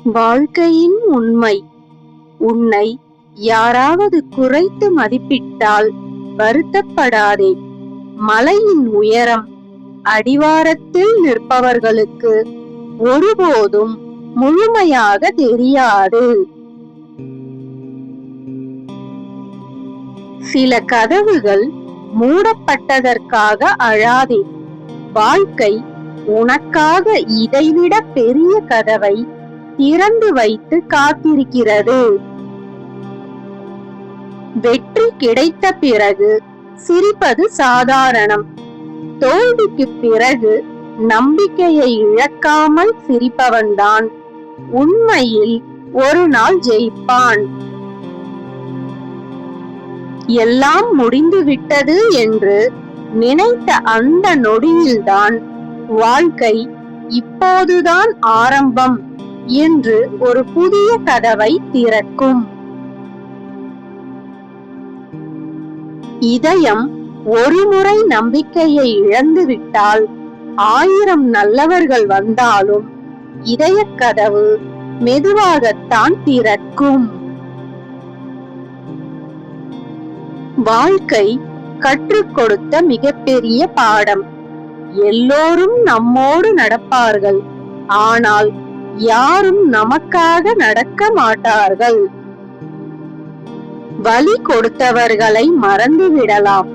வாழ்க்கையின் உண்மை. உன்னை யாராவது குறைத்து மதிப்பிட்டால் வருத்தப்படாதே. மலையின் உயரம் அடிவாரத்தில் நிற்பவர்களுக்கு ஒருபோதும் முழுமையாக தெரியாது. சில கதவுகள் மூடப்பட்டதற்காக அழாதே. வாழ்க்கை உனக்காக இதைவிட பெரிய கதவை திறந்து வைத்து காத்திருக்கிறது. வெற்றி கிடைத்த பிறகு சிரிப்பது சாதாரணம். தோல்விக்கு பிறகு நம்பிக்கையை இழக்காமல் சிரிப்பவன்தான் உண்மையில் ஒரு நாள் ஜெயிப்பான். எல்லாம் முடிந்துவிட்டது என்று நினைத்த அந்த நொடியில்தான் வாழ்க்கை இப்போதுதான் ஆரம்பம் என்று ஒரு புதிய கதவை திறக்கும். இதயம் ஒருமுறை நம்பிக்கையை இழந்துவிட்டால் 1000 நல்லவர்கள் வந்தாலும் இதயக் கதவு மெதுவாகத்தான் திறக்கும். வாழ்க்கை கற்றுக் கொடுத்த மிகப்பெரிய பாடம். எல்லோரும் நம்மோடு நடப்பார்கள், ஆனால் யாரும் நமக்காக நடக்க மாட்டார்கள். வலி கொடுத்தவர்களை மறந்து விடலாம்,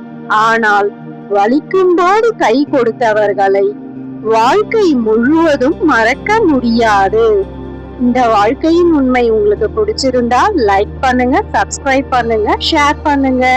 ஆனால் வலிக்கும்போது கை கொடுத்தவர்களை வாழ்க்கை முழுவதும் மறக்க முடியாது. இந்த வாழ்க்கையின் உண்மை உங்களுக்கு பிடிச்சிருந்தா லைக் பண்ணுங்க, சப்ஸ்கிரைப் பண்ணுங்க, ஷேர் பண்ணுங்க.